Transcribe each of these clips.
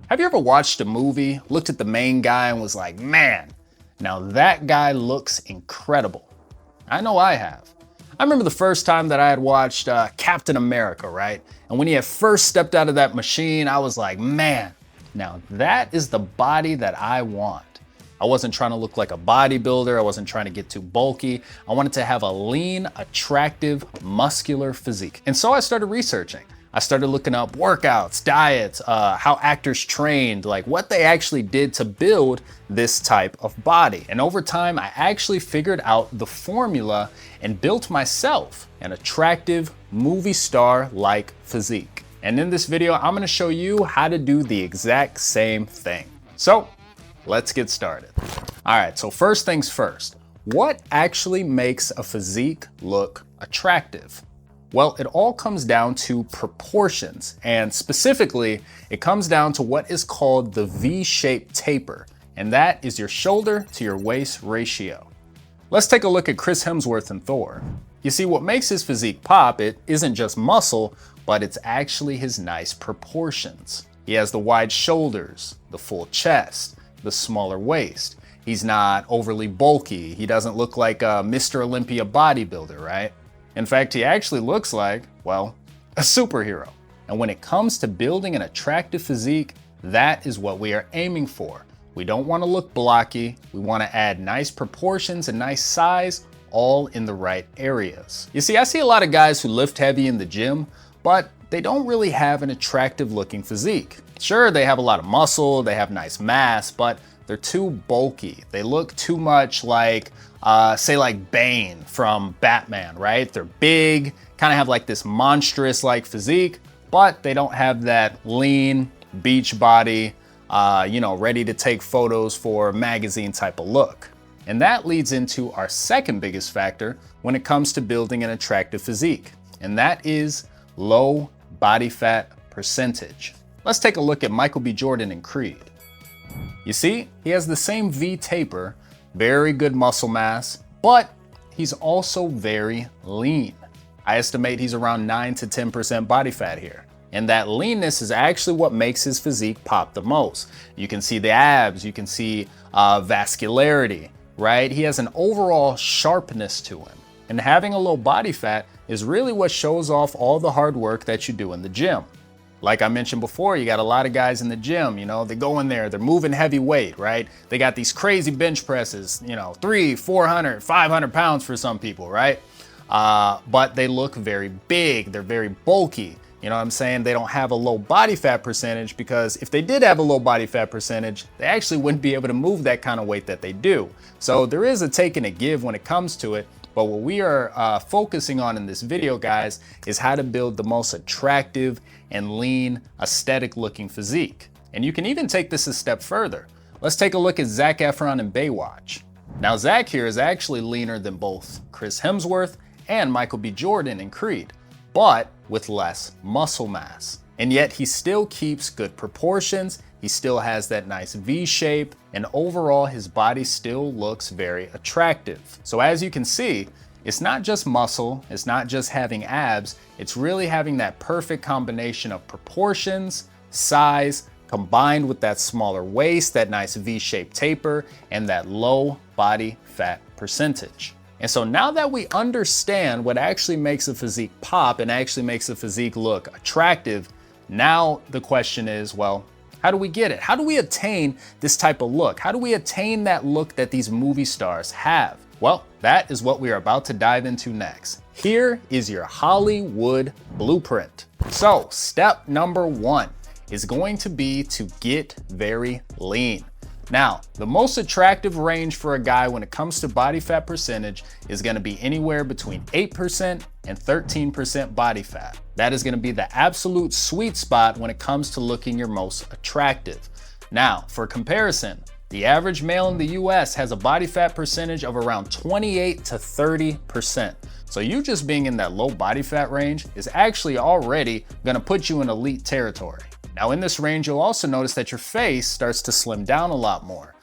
Have you ever watched a movie, looked at the main guy and was like, man, now that guy looks incredible? I know I have. I remember the first time that I had watched Captain America, right? And when he had first stepped out of that machine, I was like, man, now that is the body that I want. I wasn't trying to look like a bodybuilder. I wasn't trying to get too bulky. I wanted to have a lean, attractive, muscular physique. And so I started researching. I started looking up workouts, diets, how actors trained, like what they actually did to build this type of body. And over time, I actually figured out the formula and built myself an attractive movie star-like physique. And in this video, I'm gonna show you how to do the exact same thing. So let's get started. All right, so first things first, what actually makes a physique look attractive? Well, it all comes down to proportions, and specifically, it comes down to what is called the V-shaped taper, and that is your shoulder to your waist ratio. Let's take a look at Chris Hemsworth in Thor. You see, what makes his physique pop, it isn't just muscle, but it's actually his nice proportions. He has the wide shoulders, the full chest, the smaller waist. He's not overly bulky. He doesn't look like a Mr. Olympia bodybuilder, right? In fact, he actually looks like, well, a superhero. And when it comes to building an attractive physique, that is what we are aiming for. We don't want to look blocky. We want to add nice proportions and nice size, all in the right areas. You see, I see a lot of guys who lift heavy in the gym, but they don't really have an attractive looking physique. Sure, they have a lot of muscle, they have nice mass, but they're too bulky. They look too much like, say like Bane from Batman, right? They're big, kind of have like this monstrous like physique, but they don't have that lean beach body, ready to take photos for magazine type of look. And that leads into our second biggest factor when it comes to building an attractive physique, and that is low body fat percentage. Let's take a look at Michael B. Jordan in Creed. You see, he has the same V taper, very good muscle mass, but he's also very lean. I estimate he's around 9 to 10% body fat here. And that leanness is actually what makes his physique pop the most. You can see the abs, you can see vascularity, right? He has an overall sharpness to him. And having a low body fat is really what shows off all the hard work that you do in the gym. Like I mentioned before, you got a lot of guys in the gym, they go in there, they're moving heavy weight, right? They got these crazy bench presses, 300, 400, 500 pounds for some people, right? But they look very big, they're very bulky. You know what I'm saying? They don't have a low body fat percentage, because if they did have a low body fat percentage, they actually wouldn't be able to move that kind of weight that they do. So there is a take and a give when it comes to it. But what we are focusing on in this video, guys, is how to build the most attractive and lean, aesthetic looking physique. And you can even take this a step further. Let's take a look at Zac Efron in Baywatch. Now, Zac here is actually leaner than both Chris Hemsworth and Michael B. Jordan in Creed, but with less muscle mass. And yet he still keeps good proportions. He still has that nice V shape, and overall his body still looks very attractive. So as you can see, it's not just muscle, it's not just having abs, it's really having that perfect combination of proportions, size, combined with that smaller waist, that nice V-shaped taper, and that low body fat percentage. And so now that we understand what actually makes a physique pop and actually makes a physique look attractive, now the question is, well, how do we get it? How do we attain this type of look? How do we attain that look that these movie stars have? Well, that is what we are about to dive into next. Here is your Hollywood blueprint. So step number 1 is going to be to get very lean. Now, the most attractive range for a guy when it comes to body fat percentage is gonna be anywhere between 8% and 13% body fat. That is gonna be the absolute sweet spot when it comes to looking your most attractive. Now, for comparison, the average male in the US has a body fat percentage of around 28 to 30%. So you just being in that low body fat range is actually already gonna put you in elite territory. Now in this range, you'll also notice that your face starts to slim down a lot more.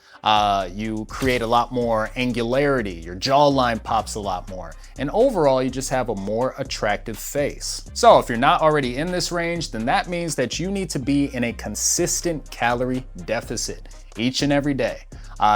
You create a lot more angularity, your jawline pops a lot more, and overall you just have a more attractive face. So if you're not already in this range, then that means that you need to be in a consistent calorie deficit each and every day,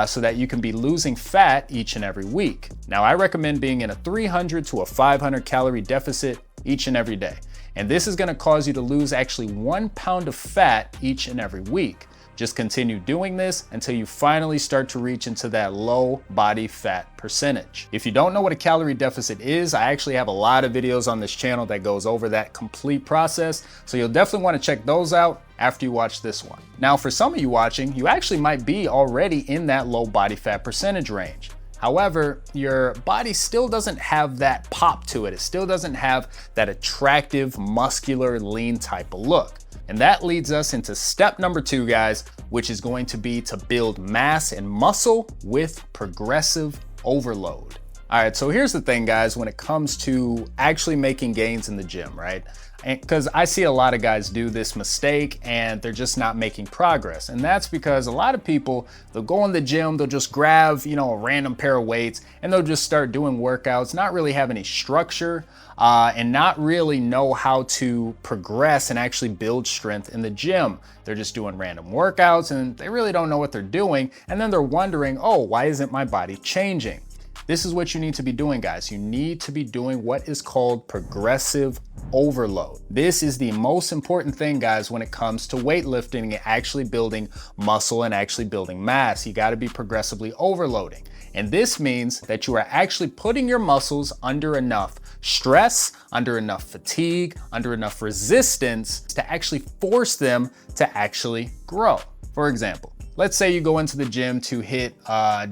so that you can be losing fat each and every week. Now I recommend being in a 300 to a 500 calorie deficit each and every day. And this is gonna cause you to lose actually 1 pound of fat each and every week. Just continue doing this until you finally start to reach into that low body fat percentage. If you don't know what a calorie deficit is, I actually have a lot of videos on this channel that goes over that complete process. So you'll definitely want to check those out after you watch this one. Now, for some of you watching, you actually might be already in that low body fat percentage range. However, your body still doesn't have that pop to it. It still doesn't have that attractive, muscular, lean type of look. And that leads us into step number 2, guys, which is going to be to build mass and muscle with progressive overload. All right, so here's the thing, guys, when it comes to actually making gains in the gym, right? Because I see a lot of guys do this mistake and they're just not making progress. And that's because a lot of people, they'll go in the gym, they'll just grab, a random pair of weights and they'll just start doing workouts, not really have any structure, and not really know how to progress and actually build strength in the gym. They're just doing random workouts and they really don't know what they're doing. And then they're wondering, oh, why isn't my body changing? This is what you need to be doing, guys. You need to be doing what is called progressive overload. This is the most important thing, guys, when it comes to weightlifting and actually building muscle and actually building mass. You got to be progressively overloading. And this means that you are actually putting your muscles under enough stress, under enough fatigue, under enough resistance to actually force them to actually grow. For example, let's say you go into the gym to hit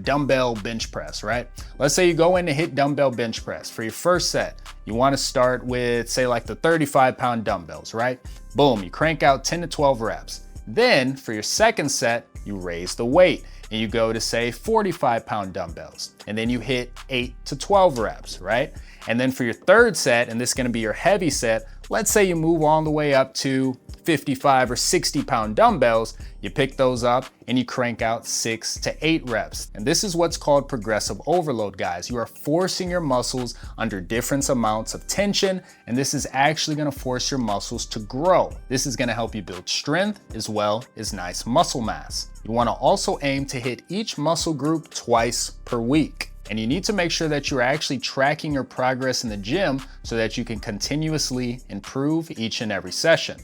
dumbbell bench press, right? Let's say you go in to hit dumbbell bench press. For your first set, you want to start with, say, like the 35-pound dumbbells, right? Boom, you crank out 10 to 12 reps. Then for your second set, you raise the weight and you go to, say, 45-pound dumbbells. And then you hit 8 to 12 reps, right? And then for your third set, and this is going to be your heavy set, let's say you move all the way up to 55 or 60-pound dumbbells, you pick those up and you crank out 6 to 8 reps. And this is what's called progressive overload, guys. You are forcing your muscles under different amounts of tension, and this is actually gonna force your muscles to grow. This is gonna help you build strength as well as nice muscle mass. You wanna also aim to hit each muscle group twice per week. And you need to make sure that you're actually tracking your progress in the gym so that you can continuously improve each and every session.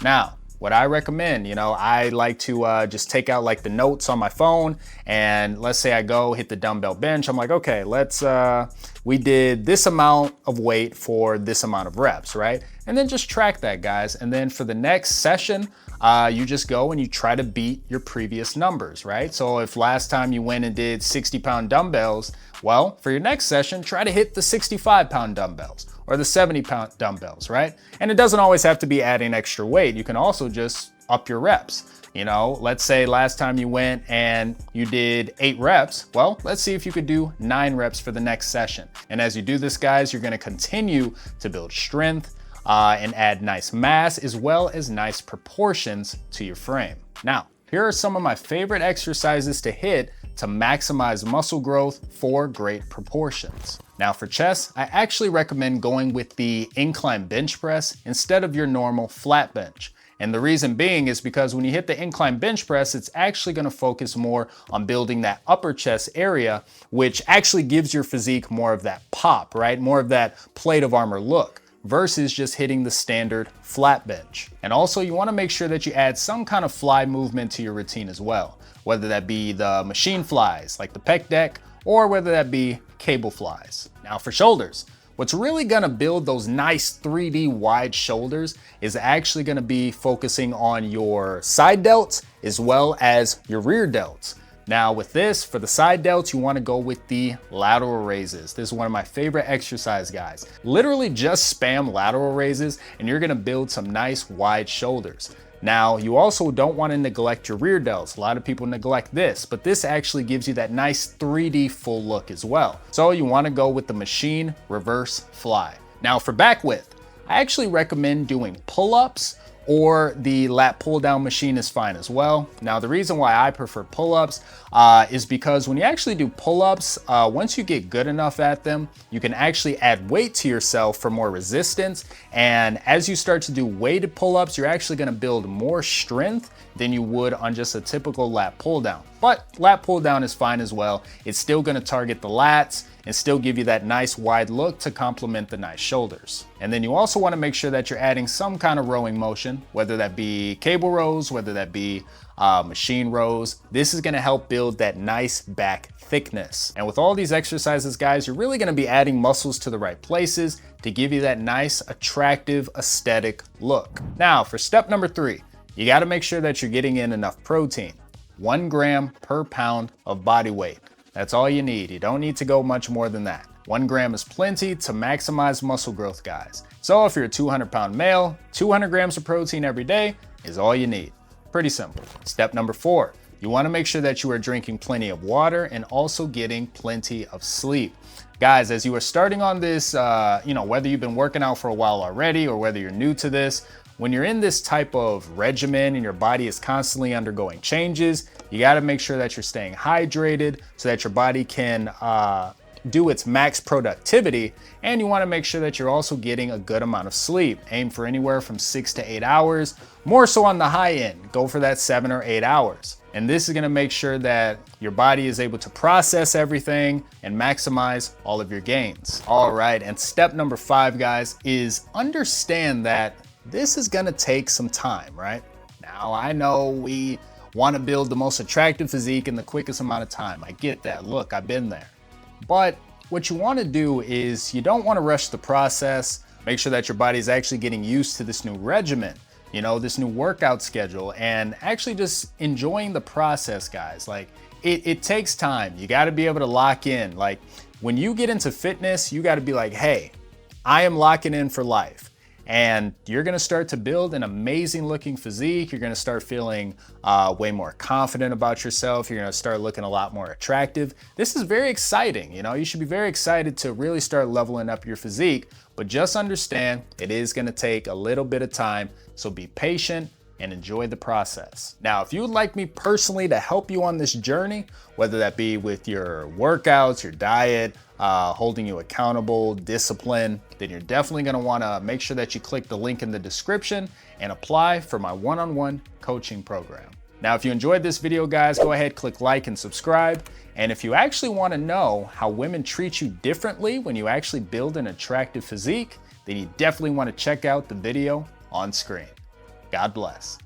Now, what I recommend, I like to just take out like the notes on my phone, and let's say I go hit the dumbbell bench. I'm like, okay, we did this amount of weight for this amount of reps, right? And then just track that, guys. And then for the next session, you just go and you try to beat your previous numbers, right? So if last time you went and did 60-pound dumbbells, well, for your next session, try to hit the 65-pound dumbbells or the 70-pound dumbbells, right? And it doesn't always have to be adding extra weight. You can also just up your reps. Let's say last time you went and you did 8 reps. Well, let's see if you could do 9 reps for the next session. And as you do this, guys, you're gonna continue to build strength and add nice mass as well as nice proportions to your frame. Now, here are some of my favorite exercises to hit to maximize muscle growth for great proportions. Now for chest, I actually recommend going with the incline bench press instead of your normal flat bench. And the reason being is because when you hit the incline bench press, it's actually gonna focus more on building that upper chest area, which actually gives your physique more of that pop, right? More of that plate of armor look versus just hitting the standard flat bench. And also you wanna make sure that you add some kind of fly movement to your routine as well, whether that be the machine flies like the pec deck or whether that be cable flies. Now for shoulders, what's really gonna build those nice 3D wide shoulders is actually gonna be focusing on your side delts as well as your rear delts. Now with this, for the side delts, you wanna go with the lateral raises. This is one of my favorite exercise, guys. Literally just spam lateral raises and you're gonna build some nice wide shoulders. Now, you also don't want to neglect your rear delts. A lot of people neglect this, but this actually gives you that nice 3D full look as well. So you want to go with the machine reverse fly. Now for back width, I actually recommend doing pull-ups or the lat pull down machine is fine as well. Now, the reason why I prefer pull-ups is because when you actually do pull-ups, once you get good enough at them, you can actually add weight to yourself for more resistance. And as you start to do weighted pull-ups, you're actually gonna build more strength than you would on just a typical lat pull down. But lat pull down is fine as well. It's still gonna target the lats and still give you that nice wide look to complement the nice shoulders. And then you also wanna make sure that you're adding some kind of rowing motion, whether that be cable rows, whether that be machine rows. This is gonna help build that nice back thickness. And with all these exercises, guys, you're really gonna be adding muscles to the right places to give you that nice, attractive, aesthetic look. Now, for step number 3, you gotta make sure that you're getting in enough protein. 1 gram per pound of body weight. That's all you need. You don't need to go much more than that. 1 gram is plenty to maximize muscle growth, guys. So if you're a 200-pound male, 200 grams of protein every day is all you need. Pretty simple. Step number 4, you wanna make sure that you are drinking plenty of water and also getting plenty of sleep. Guys, as you are starting on this, whether you've been working out for a while already or whether you're new to this, when you're in this type of regimen and your body is constantly undergoing changes, you gotta make sure that you're staying hydrated so that your body can do its max productivity. And you wanna make sure that you're also getting a good amount of sleep. Aim for anywhere from 6 to 8 hours, more so on the high end. Go for that 7 or 8 hours. And this is gonna make sure that your body is able to process everything and maximize all of your gains. All right, and step number 5, guys, is understand that this is gonna take some time, right? Now, I know we wanna build the most attractive physique in the quickest amount of time. I get that, look, I've been there. But what you wanna do is you don't wanna rush the process. Make sure that your body is actually getting used to this new regimen, this new workout schedule, and actually just enjoying the process, guys. Like, it takes time. You gotta be able to lock in. Like, when you get into fitness, you gotta be like, hey, I am locking in for life. And you're gonna start to build an amazing looking physique. You're gonna start feeling way more confident about yourself. You're gonna start looking a lot more attractive. This is very exciting. You should be very excited to really start leveling up your physique, but just understand it is gonna take a little bit of time. So be patient and enjoy the process. Now, if you would like me personally to help you on this journey, whether that be with your workouts, your diet, holding you accountable, discipline, then you're definitely gonna wanna make sure that you click the link in the description and apply for my one-on-one coaching program. Now, if you enjoyed this video, guys, go ahead, click like and subscribe. And if you actually wanna know how women treat you differently when you actually build an attractive physique, then you definitely wanna check out the video on screen. God bless.